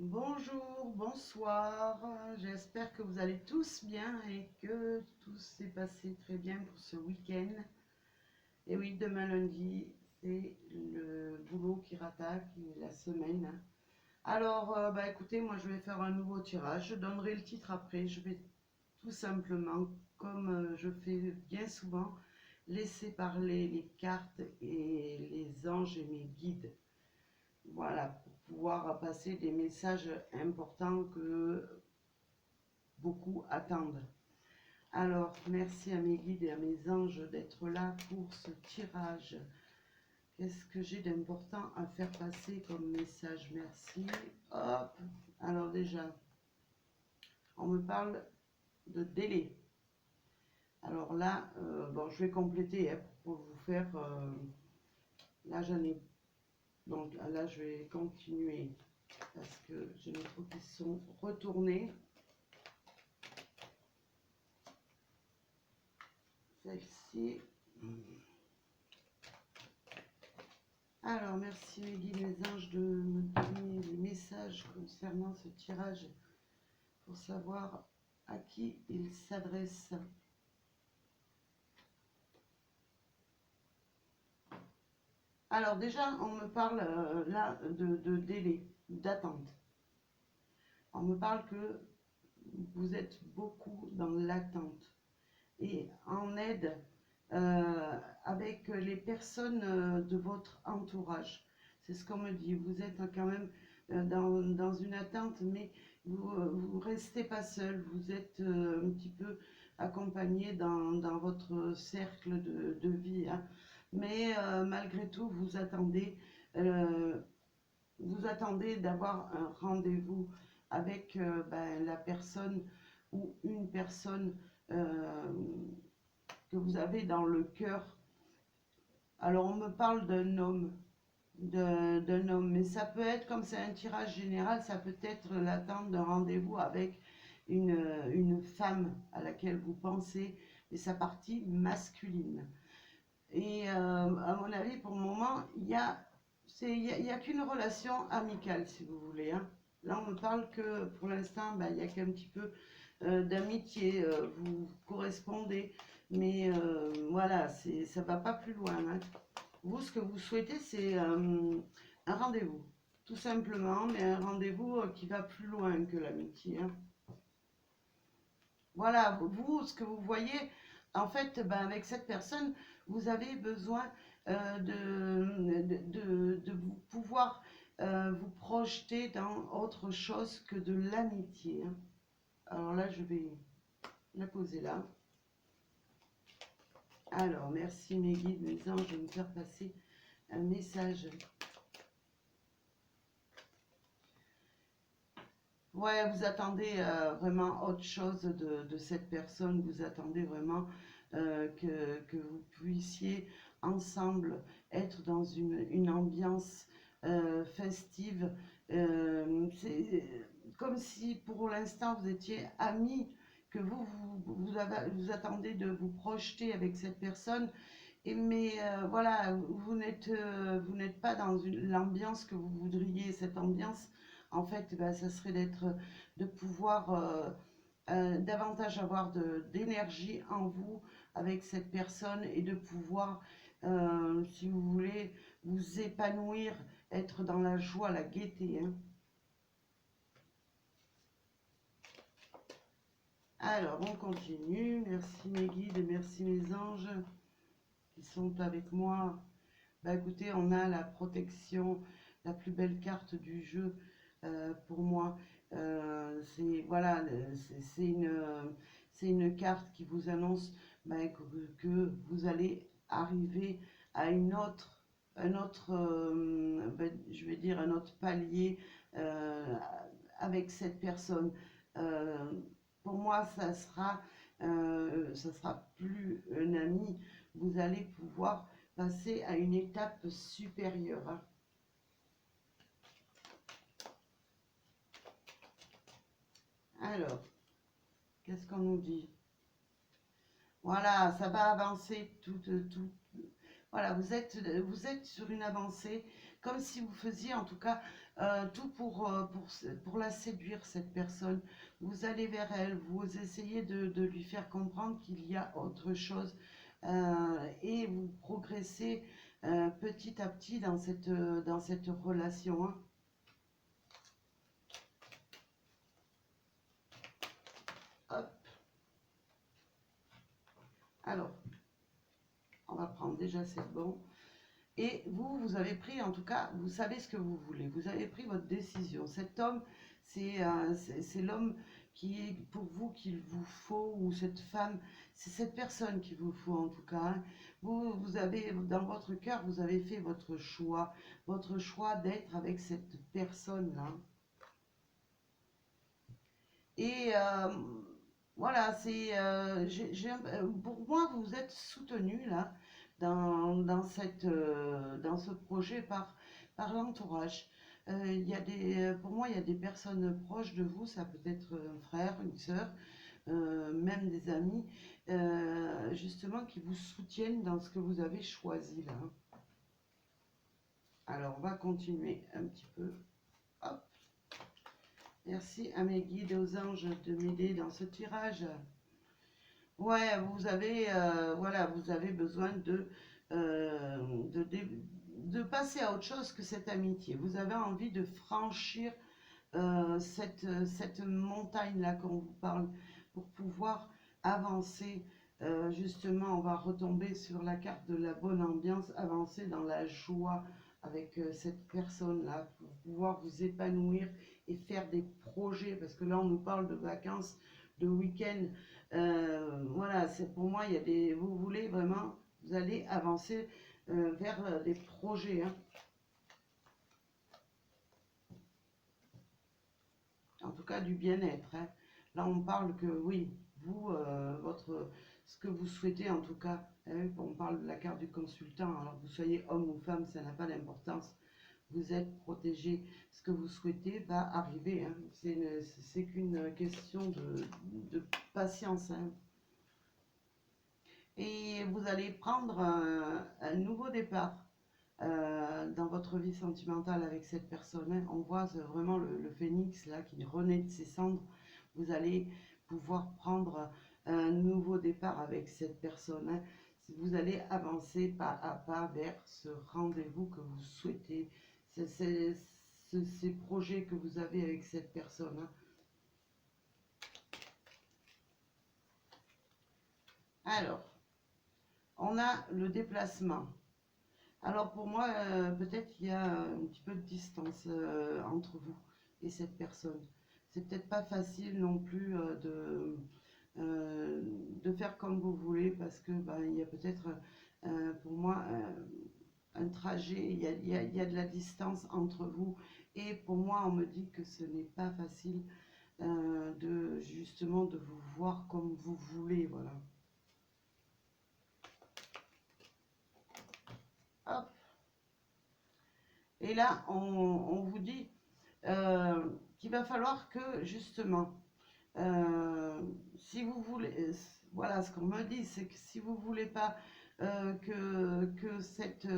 Bonjour, bonsoir, j'espère que vous allez tous bien et que tout s'est passé très bien pour ce week-end. Et oui, demain lundi, c'est le boulot qui rattaque et la semaine. Alors, écoutez, moi je vais faire un nouveau tirage, je donnerai le titre après, je vais tout simplement, comme je fais bien souvent, laisser parler les cartes et les anges et mes guides. Voilà, pour pouvoir passer des messages importants que beaucoup attendent. Alors, merci à mes guides et à mes anges d'être là pour ce tirage. Qu'est-ce que j'ai d'important à faire passer comme message? Merci. Hop. Alors déjà, on me parle de délai. Alors là, bon, je vais compléter hein, pour vous faire... là, j'en ai... Donc là, je vais continuer parce que j'ai mes trucs qui sont retournés. Celle-ci. Alors, merci mes guides, mes anges de me donner les messages concernant ce tirage pour savoir à qui il s'adresse. Alors déjà, on me parle là de délai, d'attente. On me parle que vous êtes beaucoup dans l'attente et en aide avec les personnes de votre entourage. C'est ce qu'on me dit. Vous êtes quand même dans une attente, mais vous restez pas seul. Vous êtes un petit peu accompagné dans votre cercle de vie. Hein. Mais malgré tout, euh, vous attendez d'avoir un rendez-vous avec la personne ou une personne euh, que vous avez dans le cœur. Alors on me parle d'un homme, d'un homme, mais ça peut être, comme c'est un tirage général, ça peut être l'attente d'un rendez-vous avec une femme à laquelle vous pensez, mais sa partie masculine. Et à mon avis, pour le moment, il y a qu'une relation amicale, si vous voulez. Hein. Là, on me parle que pour l'instant, il y a qu'un petit peu d'amitié, vous correspondez, mais voilà, ça va pas plus loin. Hein. Vous, ce que vous souhaitez, c'est un rendez-vous, tout simplement, mais un rendez-vous qui va plus loin que l'amitié. Hein. Voilà, vous, ce que vous voyez, en fait, avec cette personne, vous avez besoin de vous pouvoir vous projeter dans autre chose que de l'amitié. Hein. Alors là, je vais la poser là. Alors, merci mes guides, mes anges, de me faire passer un message. Ouais, vous attendez vraiment autre chose de cette personne, vous attendez vraiment que vous puissiez ensemble être dans une ambiance festive. C'est comme si pour l'instant vous étiez amis, que vous attendez de vous projeter avec cette personne. Et, mais voilà, vous n'êtes pas dans l'ambiance que vous voudriez, cette ambiance. En fait, ça serait de pouvoir davantage avoir d'énergie en vous avec cette personne et de pouvoir, si vous voulez, vous épanouir, être dans la joie, la gaieté. Hein. Alors, on continue. Merci mes guides et merci mes anges qui sont avec moi. Écoutez, on a la protection, la plus belle carte du jeu pour moi. C'est voilà, c'est une carte qui vous annonce que vous allez arriver à un autre, je vais dire un autre palier euh, avec cette personne. Euh, pour moi, ça sera plus un ami. Vous allez pouvoir passer à une étape supérieure. Hein. Alors, qu'est-ce qu'on nous dit? Voilà, ça va avancer tout. Voilà, vous êtes sur une avancée. comme si vous faisiez en tout cas tout pour la séduire, cette personne. Vous allez vers elle, vous essayez de lui faire comprendre qu'il y a autre chose et vous progressez petit à petit dans cette relation, hein. Hop. Alors, on va prendre déjà, c'est bon. Et vous avez pris, en tout cas, vous savez ce que vous voulez. Vous avez pris votre décision. Cet homme, c'est l'homme qui est pour vous qu'il vous faut, ou cette femme, c'est cette personne qu'il vous faut en tout cas, hein. Vous avez, dans votre cœur, vous avez fait votre choix d'être avec cette personne-là. Et voilà, pour moi, vous êtes soutenu là dans ce projet par l'entourage. Pour moi, il y a des personnes proches de vous, ça peut être un frère, une sœur, même des amis, justement, qui vous soutiennent dans ce que vous avez choisi là. Alors, on va continuer un petit peu. Hop. Merci à mes guides, aux anges de m'aider dans ce tirage. Ouais, voilà, vous avez besoin euh, de, dé- de passer à autre chose que cette amitié. Vous avez envie de franchir cette montagne-là qu'on vous parle pour pouvoir avancer. Justement, on va retomber sur la carte de la bonne ambiance, avancer dans la joie avec cette personne-là pour pouvoir vous épanouir et faire des projets. Parce que là, on nous parle de vacances, de week-end. Voilà, c'est pour moi, vous voulez vraiment, vous allez avancer vers des projets, hein. En tout cas du bien-être, hein. Là, on parle que oui, vous, ce que vous souhaitez en tout cas, hein, on parle de la carte du consultant, alors que vous soyez homme ou femme, ça n'a pas d'importance. Vous êtes protégé. Ce que vous souhaitez va arriver, hein. C'est qu'une question de patience, hein. Et vous allez prendre un nouveau départ dans votre vie sentimentale avec cette personne, hein. On voit vraiment le phénix là qui renaît de ses cendres. Vous allez pouvoir prendre un nouveau départ avec cette personne, hein. Vous allez avancer pas à pas vers ce rendez-vous que vous souhaitez, ces projets que vous avez avec cette personne, hein. Alors, on a le déplacement. Alors pour moi, peut-être qu'il y a un petit peu de distance entre vous et cette personne. C'est peut-être pas facile non plus de faire comme vous voulez parce que ben, il y a peut-être pour moi un trajet, il y a de la distance entre vous et pour moi on me dit que ce n'est pas facile de justement de vous voir comme vous voulez, voilà. Hop. Et là on vous dit qu'il va falloir que justement, si vous voulez, voilà ce qu'on me dit, c'est que si vous voulez pas que cette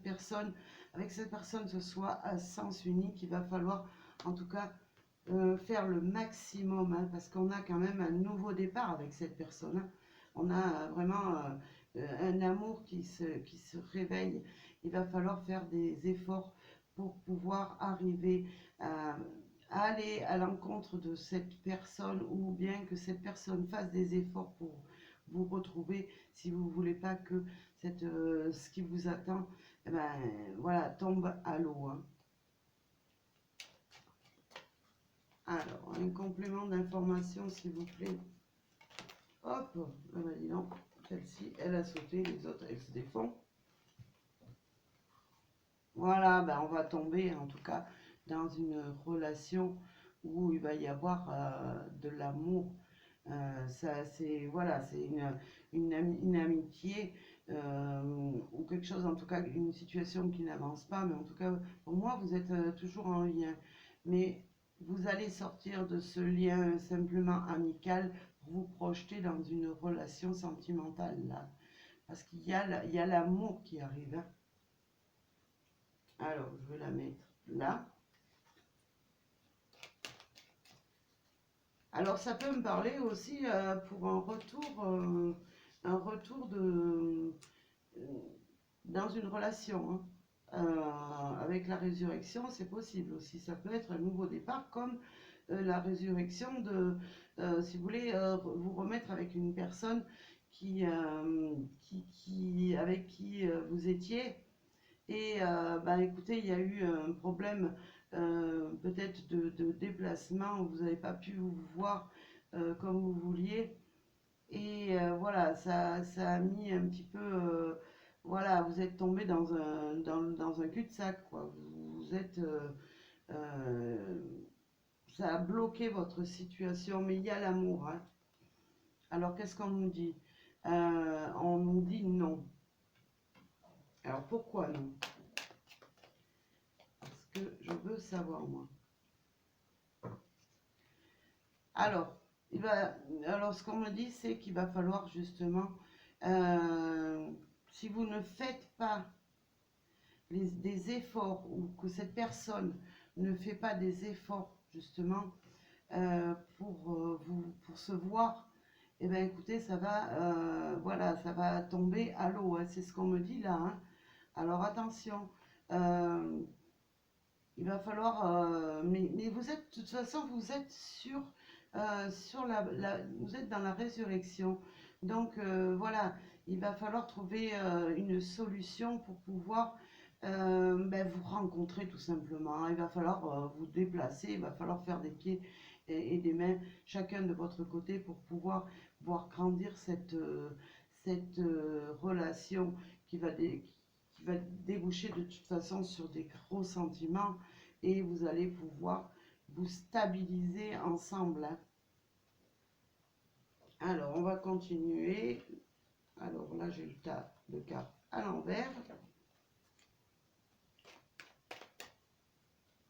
personne, avec cette personne, ce soit à sens unique, il va falloir en tout cas faire le maximum, hein, parce qu'on a quand même un nouveau départ avec cette personne, hein. On a vraiment un amour qui se réveille. Il va falloir faire des efforts pour pouvoir arriver à aller à l'encontre de cette personne, ou bien que cette personne fasse des efforts pour vous retrouver, si vous ne voulez pas que ce qui vous attend, eh ben, voilà, tombe à l'eau, hein. Alors, un complément d'information, s'il vous plaît. Hop, ah ben dis donc, celle-ci, elle a sauté, les autres, elles se défont. Voilà, ben on va tomber en tout cas dans une relation où il va y avoir de l'amour. Ça, c'est voilà, c'est une amitié ou quelque chose, en tout cas une situation qui n'avance pas, mais en tout cas pour moi vous êtes toujours en lien. Mais vous allez sortir de ce lien simplement amical pour vous projeter dans une relation sentimentale là, parce il y a l'amour qui arrive, hein. Alors, je vais la mettre là. Alors, ça peut me parler aussi pour un retour dans une relation. Hein. Avec la résurrection, c'est possible aussi. Ça peut être un nouveau départ, comme la résurrection de, si vous voulez, vous remettre avec une personne avec qui vous étiez. Et bah, écoutez, il y a eu un problème peut-être de déplacement où vous n'avez pas pu vous voir comme vous vouliez. Et voilà, ça a mis un petit peu, voilà, vous êtes tombé dans un cul-de-sac, quoi. Vous êtes, euh, ça a bloqué votre situation, mais il y a l'amour, hein. Alors qu'est-ce qu'on nous dit? On nous dit non. Alors pourquoi non? Parce que je veux savoir, moi. Alors, alors ce qu'on me dit, c'est qu'il va falloir justement, euh, si vous ne faites pas des efforts, ou que cette personne ne fait pas des efforts justement pour se voir, et bien écoutez, ça va, voilà, ça va tomber à l'eau, hein, c'est ce qu'on me dit là. Hein. Alors attention, il va falloir, mais vous êtes, de toute façon, vous êtes sur vous êtes dans la résurrection. Donc voilà, il va falloir trouver une solution pour pouvoir ben, vous rencontrer tout simplement. Il va falloir vous déplacer, il va falloir faire des pieds et des mains chacun de votre côté pour pouvoir voir grandir cette relation qui va déboucher de toute façon sur des gros sentiments et vous allez pouvoir vous stabiliser ensemble. Hein. Alors, on va continuer. Alors là, j'ai le tas de cartes à l'envers.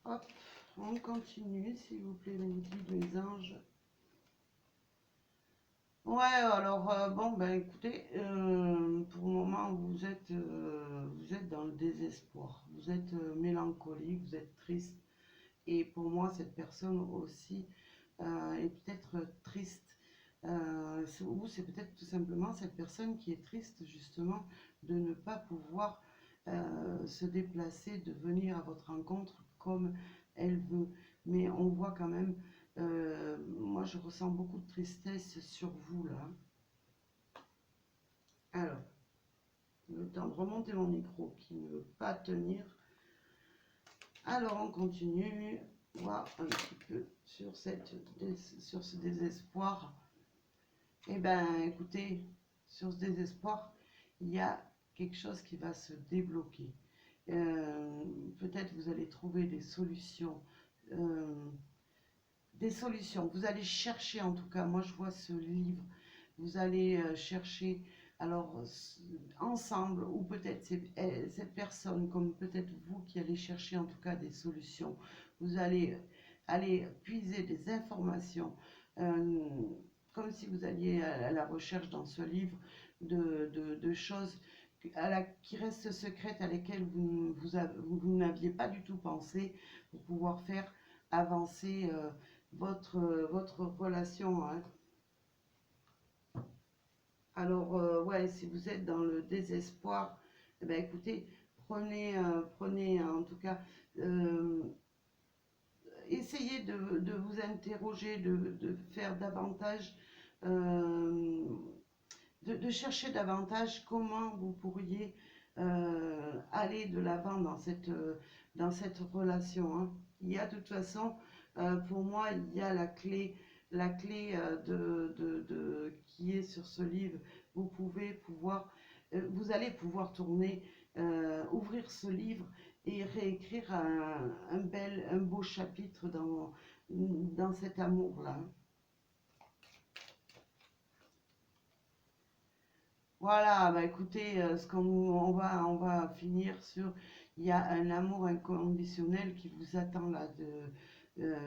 Hop, on continue, s'il vous plaît, mes guides, mes anges. Ouais, alors, bon, ben écoutez, pour le moment, vous êtes dans le désespoir. Vous êtes mélancolique, vous êtes triste. Et pour moi, cette personne aussi est peut-être triste. Ou c'est peut-être tout simplement cette personne qui est triste justement de ne pas pouvoir se déplacer, de venir à votre rencontre comme elle veut. Mais on voit quand même, moi je ressens beaucoup de tristesse sur vous là. Alors, le temps de remonter mon micro qui ne veut pas tenir. Alors on continue, voir un petit peu sur ce désespoir. Eh bien, écoutez, sur ce désespoir, il y a quelque chose qui va se débloquer. Peut-être vous allez trouver des solutions. euh, des solutions. Vous allez chercher, en tout cas, moi je vois ce livre, vous allez chercher, alors ensemble, ou peut-être cette personne, comme peut-être vous qui allez chercher en tout cas des solutions. Vous allez aller puiser des informations. Comme si vous alliez à la recherche dans ce livre de choses qui restent secrètes, à lesquelles vous n'aviez pas du tout pensé, pour pouvoir faire avancer votre relation. Hein. Alors, ouais, si vous êtes dans le désespoir, eh ben, écoutez, prenez en tout cas, euh, essayez de vous interroger, de faire davantage, euh, de chercher davantage comment vous pourriez aller de l'avant dans cette relation. Hein. Il y a de toute façon, pour moi, il y a la clé qui est sur ce livre. Vous allez pouvoir tourner, ouvrir ce livre et réécrire un beau chapitre dans cet amour-là. Voilà, bah écoutez, on va finir sur, il y a un amour inconditionnel qui vous attend là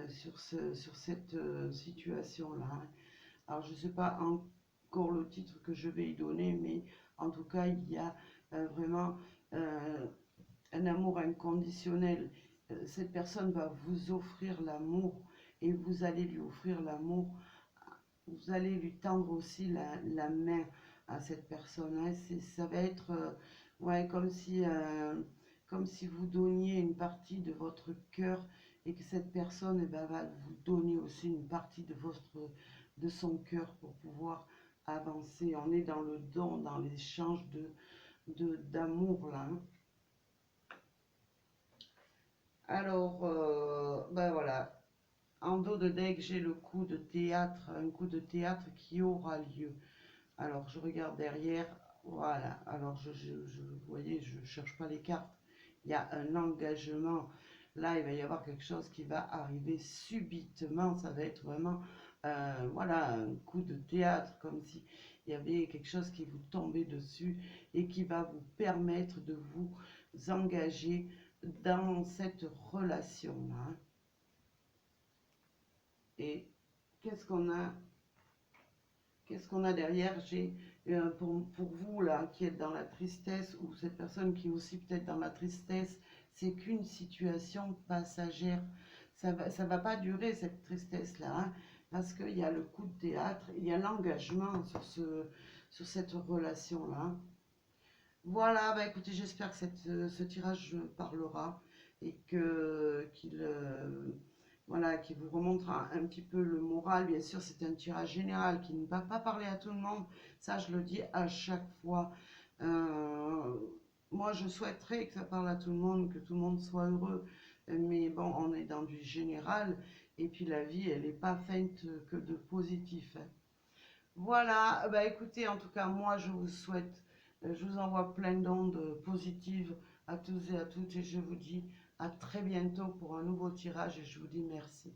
sur cette situation-là. Hein. Alors je ne sais pas encore le titre que je vais y donner, mais en tout cas il y a vraiment un amour inconditionnel. Cette personne va vous offrir l'amour et vous allez lui offrir l'amour. Vous allez lui tendre aussi la main à cette personne. Hein. Ça va être ouais, comme si vous donniez une partie de votre cœur et que cette personne eh ben, va vous donner aussi une partie de son cœur pour pouvoir avancer. On est dans le don, dans l'échange d'amour là. Hein. Alors, ben voilà, en dos de deck, j'ai le coup de théâtre, un coup de théâtre qui aura lieu. Alors, je regarde derrière, voilà. Alors, vous voyez, je ne cherche pas les cartes. Il y a un engagement. Là, il va y avoir quelque chose qui va arriver subitement. Ça va être vraiment, voilà, un coup de théâtre, comme si il y avait quelque chose qui vous tombait dessus et qui va vous permettre de vous engager dans cette relation-là. Hein. Et qu'est-ce qu'on a Qu'est-ce qu'on a derrière? J'ai pour vous là qui êtes dans la tristesse ou cette personne qui est aussi peut-être dans la tristesse, c'est qu'une situation passagère. Ça va pas durer cette tristesse là, hein, parce qu'il y a le coup de théâtre, il y a l'engagement sur cette relation là. Voilà, bah écoutez, j'espère que ce tirage parlera et voilà, qu'il vous remontera un petit peu le moral. Bien sûr, c'est un tirage général qui ne va pas parler à tout le monde. Ça, je le dis à chaque fois. Euh, Moi, je souhaiterais que ça parle à tout le monde, que tout le monde soit heureux. Mais bon, on est dans du général. Et puis la vie, elle n'est pas faite que de positif. Hein. Voilà, bah écoutez, en tout cas, moi je vous souhaite, je vous envoie plein d'ondes positives à tous et à toutes et je vous dis à très bientôt pour un nouveau tirage et je vous dis merci.